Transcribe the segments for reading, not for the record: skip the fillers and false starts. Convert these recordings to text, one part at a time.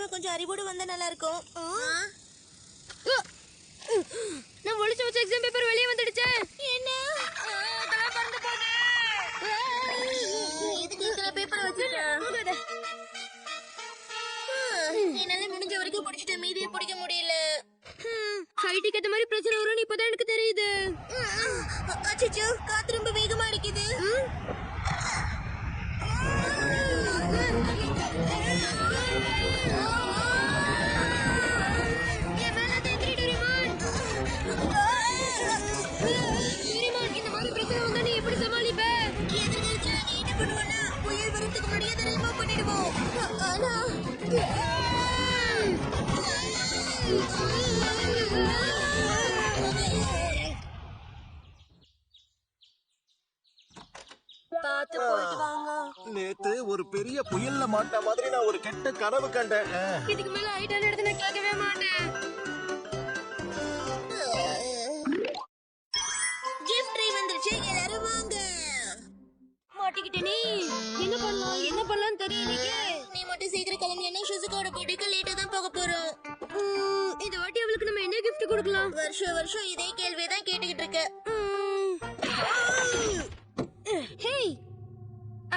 இவன் கொஞ்சம் அறிவோடு வந்தா நல்லா இருக்கும். நான் ஒளிச்சு வச்ச எக்ஸாம் பேப்பர் வெளியே வந்துடுச்சு. என்ன அதெல்லாம் பறந்து போகுது. இதுக்கு இத்தனை பேப்பர் வச்சிருக்கேன். என்னால முடிஞ்ச வரைக்கும் பிடிச்சிட்டு மீதியை பிடிக்க முடியல. ஃபைட்டுக்கு ஏத்த மாதிரி பிரச்சனை வரும்னு இப்பதான் எனக்கு தெரியுது. அச்சச்சோ, காத்து ரொம்ப வேகமா அடிக்குது. என் மேல தேய்க்கிறீ டோரிமான். டோரிமான், இந்த மாதிரி பிரச்சனை வந்தா நீ எப்படி சமாளிப்ப? எதிர்காலத்துல நாங்க என்ன பண்ணுவோம்னா புயல் வரதுக்கு முன்னாடியே அதை ரிமூவ் பண்ணிடுவோம். ஆனா பாத்து போயிட்டு வாங்க. நேத்து ஒரு பெரிய புயல்ல மாட்ட மாதிரி நான் ஒரு கெட்ட கனவு கண்டேன். இதுக்கு மேல ஐட்டான இடத்துல நான் கேட்கவே மாட்டேன். கிஃப்ட் ட்ரீ வந்துருச்சு, எல்லாரும் வாங்க. மாட்டிக்கிட்டே நீ என்ன பண்ணலாம் தெரியலையே. நீ மட்டும் சீக்கிரம் கிளம்பலன்னா ஷிசுகாவோட போட்டிக்கு லேட்டா தான் போக போறோம். இந்த வாட்டி அவளுக்கு நம்ம என்ன கிஃப்ட் கொடுக்கலாம்? வருஷம் இதே கேள்வியை தான் கேட்டுக்கிட்டு இருக்க. ஹேய்,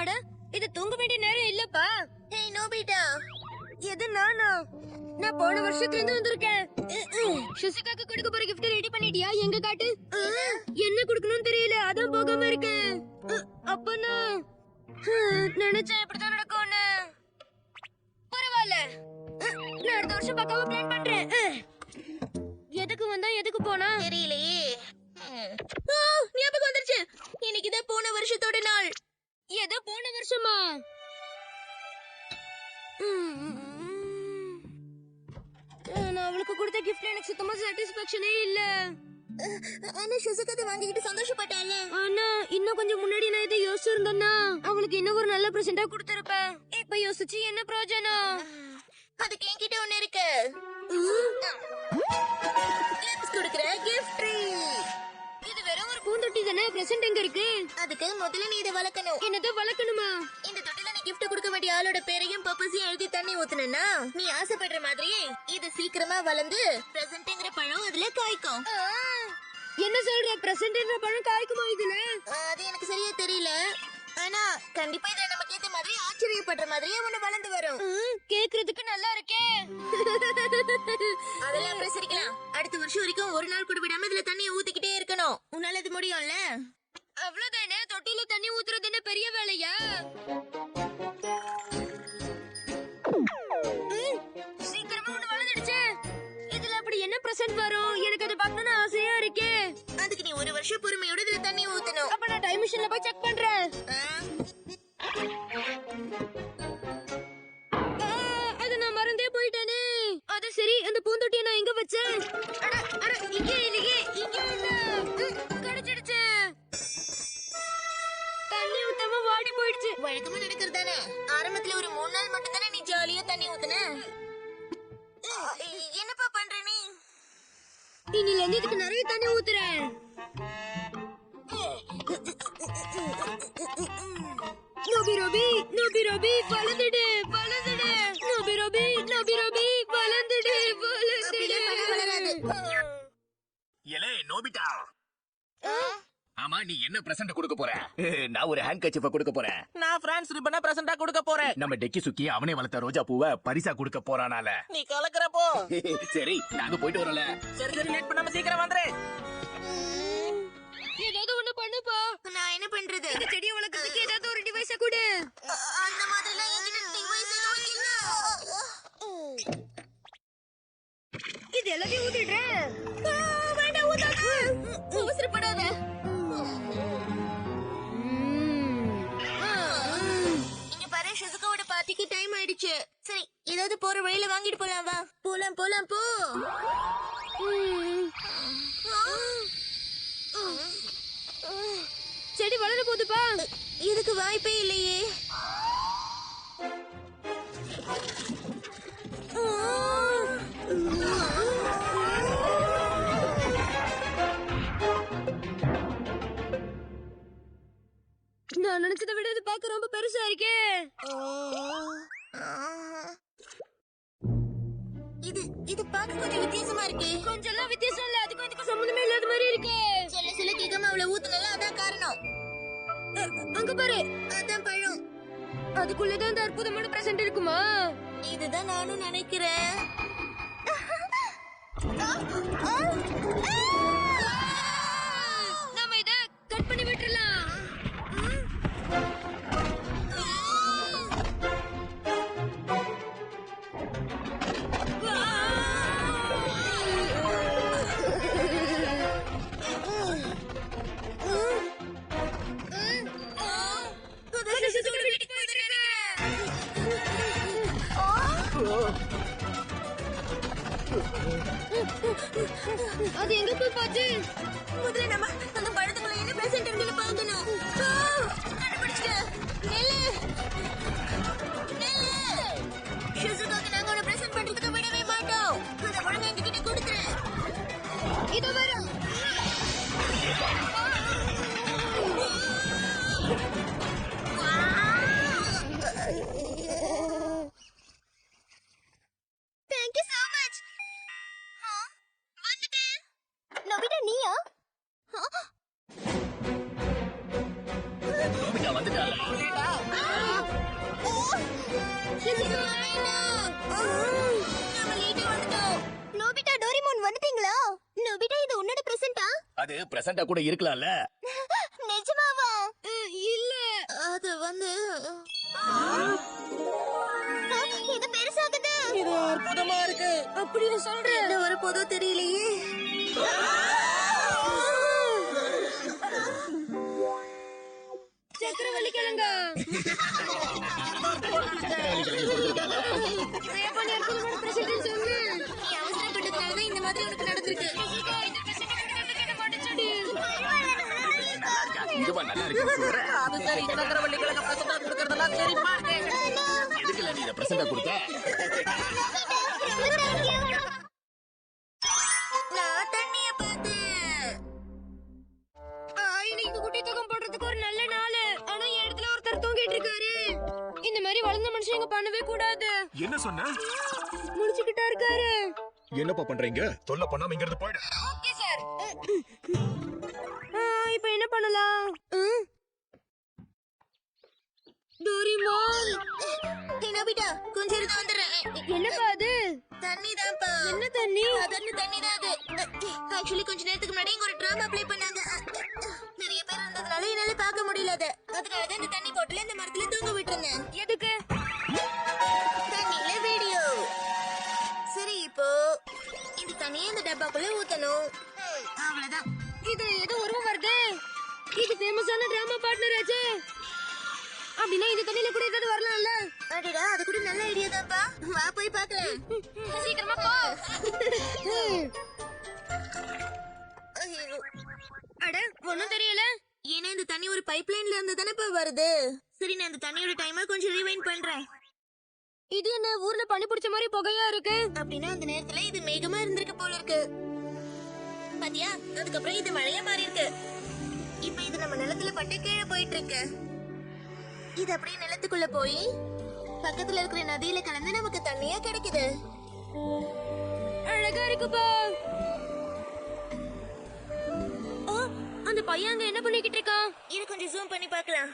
அட இது தூங்க வேண்டிய நேரம் இல்லப்பா. ஹேய் நோபிட்டா, எது நானா? நான் போன வருஷத்துல இருந்து வந்திருக்கேன். ஷிசுகாக்கு கொடுக்க போற கிஃப்ட் ரெடி பண்ணிட்டியா? எங்க காட்டு. என்ன கொடுக்கணும்னு தெரியல, அதான் போகாம இருக்கேன். அப்பனா நினைச்சேன் இப்படிதான் நடக்கும்னு. பரவாயில்ல, நான் அடுத்த வருஷம் பக்காவா பிளான் பண்றேன். எதுக்கு வந்தா எதுக்கு போனா தெரியலையே. ஞாபகம் வந்துருச்சு, இன்னைக்குதான் போன வருஷத்தோட நாள். ஏதோ போன வருஷமா? நான் அவளுக்கு கொடுத்த கிஃப்ட்ல எனக்கு சுத்தமா சாட்டிஸ்பாக்சனே இல்ல. ஆனா ஷிசுகா வாங்கிட்டு சந்தோஷப்பட்டால. ஆனா இன்னும் கொஞ்சம் முன்னாடி நான் இதை யோசிச்சிருந்தேன்னா அவளுக்கு இன்னும் ஒரு நல்ல பிரசன்டா கொடுத்திருப்பேன். இப்ப யோசிச்சு என்ன பிரயோஜனம்? அதுக்கு என்கிட்ட ஒண்ணு இருக்கு. கிஃப்ட்ஸ் கொடுக்கிற கிஃப்ட் ட்ரீ. இது வெறும் ஒரு பூந்தொட்டி தானே, பிரசன்ட் எங்க இருக்கு? அதுக்கு முதல்ல நீ இதை வளர்க்கணும். என்னது வளர்க்கணுமா? இந்த தொட்டில நீ கிஃப்ட் கொடுக்க வேண்டிய ஆளோட பேரையும் பர்பஸையும் எழுதி தண்ணி ஊத்துனா நீ ஆசைப்படுற மாதிரியே இது சீக்கிரமா வளர்ந்து பிரசன்ட்ங்கிற பழம் அதுல காய்க்கும். என்ன சொல்ற? பிரசன்ட்ங்கிற பழம் காய்க்குமா இதுல? அது எனக்கு சரியா தெரியல. ஆனா கண்டிப்பா இத நமக்கு ஏத்த மாதிரி ஆச்சரியப்படுற மாதிரியே ஒண்ணு வளர்ந்து வரும். கேக்குறதுக்கு நல்லா இருக்கே. அதெல்லாம் அப்புறம் சரிக்கலாம். அடுத்த வருஷம் வரைக்கும் ஒரு நாள் கூட விடாம இதுல தண்ணியை ஊத்திக்கிட்டே இருக்கணும். உன்னால இது முடியும்ல? அவ்வளவுதானே, தொட்டில தண்ணி ஊத்துறது என்ன பெரிய வேலையா? சீக்கிரமா ஒண்ணு வளர்ந்துடுச்சு. இதுல அப்படி என்ன பிரசன்ட் வரும்? எனக்கு அது பார்க்கணும்னு ஆசையா இருக்கே. அதுக்கு நீ ஒரு வருஷம் பொறுமையோட இதுல தண்ணி ஊத்தணும். அப்ப நான் டைம் மிஷின்ல போய் செக் பண்றேன். அது நான் மறந்தே போயிட்டேனே. அது சரி, அந்த பூந்தொட்டியை நான் எங்க வச்சேன்? இங்க இல்லையே, இங்க இல்ல. கிடைச்சிடுச்சு. தண்ணி ஊத்தாம வாடி போயிடுச்சு. வழக்கமா நடக்கிறதானே. ஆரம்பத்துல ஒரு 3 நாள் மட்டும் தானே நீ ஜாலியா தண்ணி ஊத்துன. என்னப்பா பண்ற நீ? இன்னில இருந்து இதுக்கு நிறைய தண்ணி ஊத்துறேன். நோபி ரோபி வளர்ந்துடு. நோபி வளர்ந்துடு. ஏலே நோபிட்டா, ஆமா நீ என்ன பிரசன்ட் கொடுக்க போற? நான் ஒரு ஹேண்ட் கர்ச்சீஃப் கொடுக்க போறேன். நான் பிரான்ஸ் ரிப்பனை பிரசன்டா கொடுக்க போறேன். நம்ம டெக்கி சுக்கி அவனே வளர்த்த ரோஜா பூவை பரிசா கொடுக்க போறானால. நீ கலக்குறப்போ. சரி நாங்க போயிட்டு வரோம்ல. சரி லேட் பண்ணாம சீக்கிரம் வந்துரு. ஏதாவது ஒண்ணு பண்ணுப்பா. நான் என்ன பண்றது? இந்த செடியை வளர்க்கறதுக்கு ஏதாவது ஒரு டிவைஸ கொடு. அந்த மாதிரிலாம் என்கிட்ட டிவைஸ் எதுவும் இல்ல. இது எல்லாத்தையும் ஊத்திடுறேன். வேண்டாம் ஊத்தாத. அவசரப்படாத. இங்க பாரு, ஷிசுகாவோட பார்ட்டிக்கு டைம் ஆயிடுச்சு. சரி, ஏதாவது போற வழியில வாங்கிட்டு போலாம். வா போலாம் போ. செடி வளர போகுதுப்பா. இதுக்கு வாய்ப்பே இல்லையே. நான் நினைச்சதை விட இது பார்க்க ரொம்ப பெருசா இருக்கே. இருக்கு. கொஞ்சம்லாம் வித்தியாசம் இல்ல. அதுக்கும் சம்பந்தமே இல்லாத மாதிரி இருக்கு. சொல்ல கேட்காம அவளை ஊத்துனல, அதான் காரணம். அங்க பாரு, அதான் பழம். அதுக்குள்ளதான் அந்த அற்புதமான பிரசன்ட் இருக்குமா? இதுதான் நானும் நினைக்கிறேன். நாம இத கட் பண்ணி விட்டுறலாம். அது எங்க போய் பாத்து? முதல்ல நம்ம அந்த பழத்துக்குள்ள என்ன பிரசன்ட் இருக்குன்னு பார்க்கணும். கண்டுபிடிச்சிட்டேன். நெல்லு ஷிசுகாக்கு நாங்க உன்னை பிரசன்ட் பண்றதுக்கு விடவே மாட்டோம். அதை ஒழுங்கா எங்ககிட்ட கொடுத்துரு. இதோ வரும். Thank you so much. வந்துட்டேன். நோபிதா நீயா? நோபிதா வந்துட்டாளா? நோபிதா, டோரிமோன் வந்துட்டீங்களா? நோபிதா, இது உன்னோட பிரசன்ட்டா? அது பிரசண்டா கூட இருக்கலாம்ல. நிஜமாவா? இல்ல, அது வந்து இது பெருசாகுது. இது அற்புதமா இருக்கு. அப்படியே சொல்றேன். என்ன ஒரு போதோ தெரியலையே. சக்கரவள்ளி கிழங்கா. நீ அவசரப்பட்டதுனாலதான் இந்த மாதிரி உனக்கு நடந்திருக்கு. இதுவா நல்லா இருக்கு சொல்றேன். அது சரி, சக்கரவள்ளி கிழங்க பிரசண்டா கொடுக்கறதெல்லாம் சரிப்பா. எதுக்குல நீ இத பிரசண்டா கொடுத்த? நான் தண்ணிய பார்த்தேன். இன்னைக்கு குட்டி தூக்கம் போடுறதுக்கு ஒரு நல்ல நாள். ஆனா என் இடத்துல ஒருத்தர் தூங்கிட்டு இருக்காரு. இந்த மாதிரி வளர்ந்த மனுஷங்க பண்ணவே கூடாது. என்ன சொன்ன? முடிச்சுக்கிட்டா இருக்காரு. என்னப்பா பண்றீங்க? தொல்லை பண்ணாம இங்க இருந்து போயிடு. Okay sir. இப்போ என்ன பண்ணலாம்? டோரிமான், நோபிதா, கொஞ்சம் இருந்து வந்துடுறேன். என்னப்பா அது? தண்ணி தான்ப்பா. என்ன தண்ணி? அதன்னு தண்ணி தான் அது. ஆக்சுவலி கொஞ்ச நேரத்துக்கு முன்னாடி இங்க ஒரு டிராமா ப்ளே பண்ணாங்க. நிறைய பேர் இருந்ததுனால என்னால பார்க்க முடியல அது. அதனால தான் இந்த தண்ணி பாட்டில இந்த மரத்துல தூங்க விட்டுருந்தேன். எதுக்கு? தண்ணியில வீடியோ. சரி, இப்போ இந்த தண்ணியை இந்த டப்பாக்குள்ள ஊத்தணும். அவ்வளவுதான். இது ஏதோ உருவம் வருது. இது ஃபேமஸான டிராமா பார்ட்னர் ஆச்சு. அப்படின்னா இந்த தண்ணியில கூட ஏதாவது வரலாம்ல? அடடா, அது கூட நல்ல ஐடியா தான்ப்பா. வா போய் பார்க்கலாம். சீக்கிரமா போ. அட, ஒண்ணும் தெரியல. ஏன்னா இந்த தண்ணி ஒரு பைப்லைன்ல இருந்து தானேப்பா வருது. சரி, நான் இந்த தண்ணியோட டைமர் கொஞ்சம் ரிவைண்ட் பண்றேன். இது என்ன ஊர்ல பனி பிடிச்ச மாதிரி புகையா இருக்கு? அப்படின்னா அந்த நேரத்துல இது மேகமா இருந்திருக்கு போல இருக்கு. பாத்தியா, அதுக்கப்புறம் இது மழையா மாறி இருக்கு. இப்ப இது நம்ம நிலத்துல பட்டு கீழே போயிட்டு இருக்கு. இது அப்படியே நிலத்துக்குள்ள போய் பக்கத்துல இருக்கிற நதியில கலந்து நமக்கு தண்ணியா கிடைக்குது. அழகா இருக்குப்பா. அந்த பையன் அங்க என்ன பண்ணிக்கிட்டு இருக்கான்? இது கொஞ்சம் ஜூம் பண்ணி பார்க்கலாம்.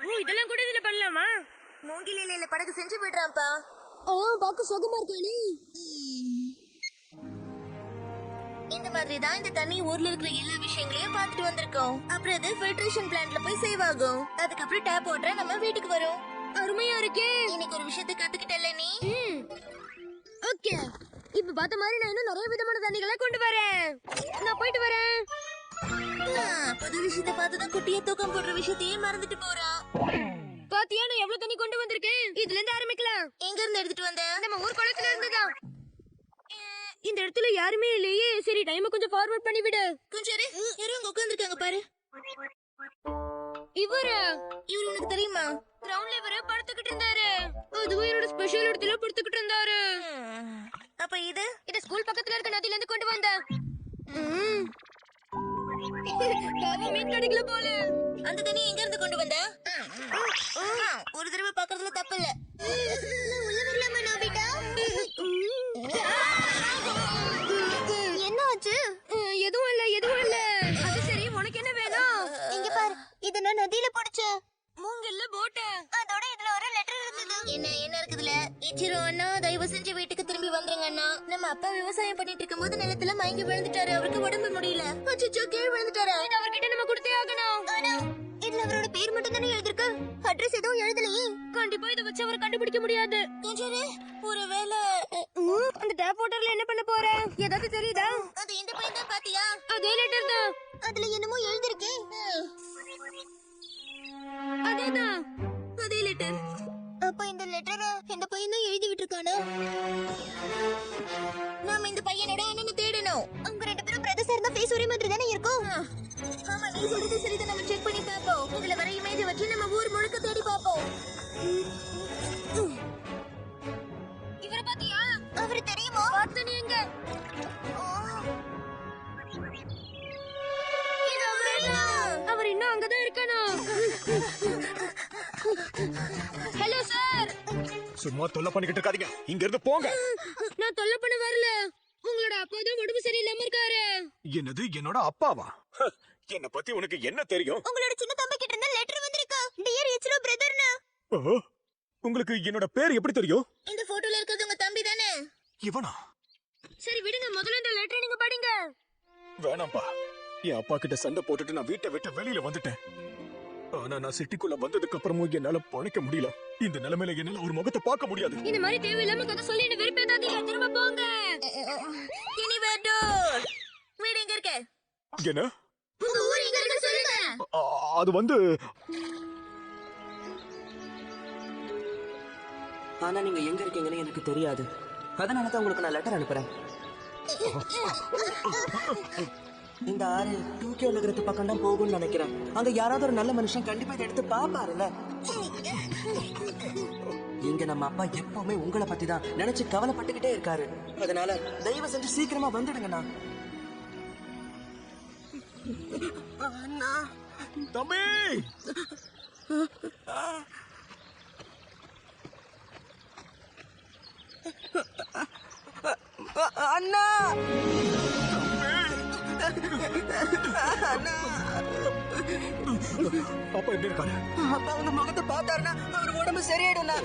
ஓ, இதெல்லாம் கூட இதுல பண்ணலாமா? மூங்கில் இலையில படகு செஞ்சு விடுறான்ப்பா. பாக்க சுகமா இருக்கானே. இந்த மாதிரி தான் இந்த தண்ணி ஊர்ல இருக்கிற எல்லா விஷயங்களையும் பார்த்துட்டு வந்திருக்கோம். அப்புறம் அது ஃபில்ட்ரேஷன் பிளான்ட்ல போய் சேவ் ஆகும். அதுக்கப்புறம் டேப் வாட்டரா நம்ம வீட்டுக்கு வரும். அருமையா இருக்கே. இன்னைக்கு ஒரு விஷயத்தை கத்துக்கிட்டல நீ. ஓகே, இப்ப பார்த்த மாதிரி நான் இன்னும் நிறைய விதமான தண்ணிகளை கொண்டு வரேன். நான் போயிட்டு வரேன். புது விஷயத்தை பார்த்துதான் குட்டிய தூக்கம் போடுற விஷயத்தையே மறந்துட்டு போறான். பாத்தியா, நான் எவ்வளவு தண்ணி கொண்டு வந்திருக்கேன். இதுல இருந்து ஆரம்பிக்கலாம். எங்க இருந்து எடுத்துட்டு வந்த? நம்ம ஊர் குளத்துல இருந்துதான். இந்த இடத்துல யாருமே இல்லையே. சரி, டைம் கொஞ்சம் ஃபார்வர்ட் பண்ணி விடு. கொஞ்சம் இரு. யாரோ அங்க உட்கார்ந்திருக்காங்க பாரு. இவரு உனக்கு தெரியுமா? கிரவுண்ட்ல இவரு படுத்துக்கிட்டு இருந்தாரு. அதுவும் என்னோட ஸ்பெஷல் இடத்துல படுத்துக்கிட்டு இருந்தாரு. அப்ப இது ஸ்கூல் பக்கத்துல இருக்க நதியில இருந்து கொண்டு வந்த. பாவம், மீன் கிடைக்கல போல. அந்த தண்ணி எங்க இருந்து கொண்டு வந்த? ஒரு தடவை பாக்குறதுல தப்பு இல்ல. உள்ள வரலாமா நோபிட்டா? பின்ன என்ன இருக்குதுல? இச்சிரோ அண்ணா, தயவு செஞ்சு வீட்டுக்கு திரும்பி வந்துருங்க அண்ணா. நம்ம அப்பா விவசாயம் பண்ணிட்டு இருக்கும்போது நிலத்துல மயங்கி விழுந்துட்டாரு. அவருக்கு உடம்பு முடியல. அச்சச்சோ, கீழே விழுந்துட்டாரு. இது அவர்கிட்ட நம்ம கொடுத்தே ஆகணும். ஆனா இதுல அவரோட பேர் மட்டும் தானே எழுதிருக்கு. அட்ரஸ் எதுவும் எழுதலையே. கண்டிப்பா இதை வச்சு அவரை கண்டுபிடிக்க முடியாது. கொஞ்சம் ஒருவேளை அந்த டேப் வாட்டர்ல என்ன பண்ண போற? ஏதாவது தெரியுதா? அது இந்த பையன் தான் பாத்தியா? அதே லெட்டர் தான். அதுல என்னமோ எழுதிருக்கே. அதேதான், அதே லெட்டர். அப்ப இந்த லெட்டரை இந்த பையன் தான் எழுதி விட்டுருக்கானா? நாம இந்த பையனோட அண்ணனை தேடணும். அவங்க ரெண்டு பேரும் பிரதர்ஸ் இருந்தா ஃபேஸ் ஒரே மாதிரி தானே இருக்கும். ஆமா, நீ சொல்றது சரிதான். நம்ம செக் பண்ணி பாப்போம். இதுல வர இமேஜ் வச்சு நம்ம ஊர் முழுக்க தேடி பாப்போம். இவரை பாத்தியா? அவரு தெரியுமா? பார்த்த நீங்க அவர் இன்னும் அங்கதான் இருக்கணும். Hello sir. சும்மா தொல்லை பண்ணிக்கிட்டு இருக்காதீங்க, இங்க இருந்து போங்க. நான் தொல்லை பண்ண வரல. உங்களோட அப்பா தான் உடம்பு சரியில்லாம இருக்காரு. என்னது, என்னோட அப்பாவா? என்ன பத்தி உனக்கு என்ன தெரியும்? உங்களோட சின்ன தம்பி கிட்ட இருந்து லெட்டர் வந்திருக்கு. டியர் இச்ரோ பிரதர்னு. ஓ, உங்களுக்கு என்னோட பேர் எப்படி தெரியும்? இந்த போட்டோல இருக்கிறது உங்க தம்பி தானே? இவனா? சரி விடுங்க, முதல்ல இந்த லெட்டரை நீங்க படிங்க. வேணாம்பா, என் அப்பா கிட்ட சண்டை போட்டுட்டு நான் வீட்டை விட்டு வெளியில வந்துட்டேன். ஆனா நான் சிட்டிக்குள்ள வந்ததுக்கு அப்புறமும் என்னால பொழைக்க முடியல. இந்த நிலைமையில என்னால ஒரு முகத்தை பார்க்க முடியாது. இந்த மாதிரி தேவையில்லாம கதை சொல்லி என்ன வெறுப்பேத்தாதீங்க. திரும்ப போங்க. Anywhere door. வீடு எங்க இருக்கு? என்ன? உங்க ஊர் எங்க இருக்கு சொல்லுங்க. அது வந்து ஆனா நீங்க எங்க இருக்கீங்கன்னு எனக்கு தெரியாது. அதனால தான் உங்களுக்கு நான் லெட்டர் அனுப்புறேன். இந்த ஆறு டோக்கியோல இருக்கிற பக்கம் தான் போகும்னு நினைக்கிறேன். அங்க யாராவது ஒரு நல்ல மனுஷன் கண்டிப்பா இதை எடுத்து பாப்பாருல்ல. இங்க நம்ம அப்பா எப்பவுமே உங்களை பத்தி தான் நினைச்சு கவலைப்பட்டுக்கிட்டே இருக்காரு. அதனால தயவு செஞ்சு சீக்கிரமா வந்துடுங்கண்ணா. தம்பி, அண்ணா, அப்பா எப்படி இருக்காரு? அப்பா உங்க முகத்தை பார்த்தாருன்னா அவர் உடம்பு சரியாயிடும்ண்ணா.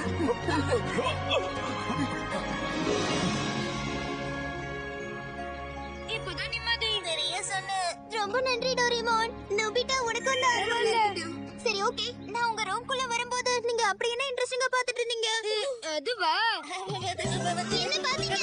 இப்போதான் நிம்மதி. சரியா சொன்ன. ரொம்ப நன்றி டோரிமான். நோபிட்டா, உனக்கு ஒண்ணு அருள். சரி, ஓகே. நான் உங்க ரூம்குள்ள வரும்போது நீங்க அப்படி என்ன இன்ட்ரெஸ்டிங்கா பாத்துட்டு இருந்தீங்க? அதுவா? என்ன பாத்தீங்க?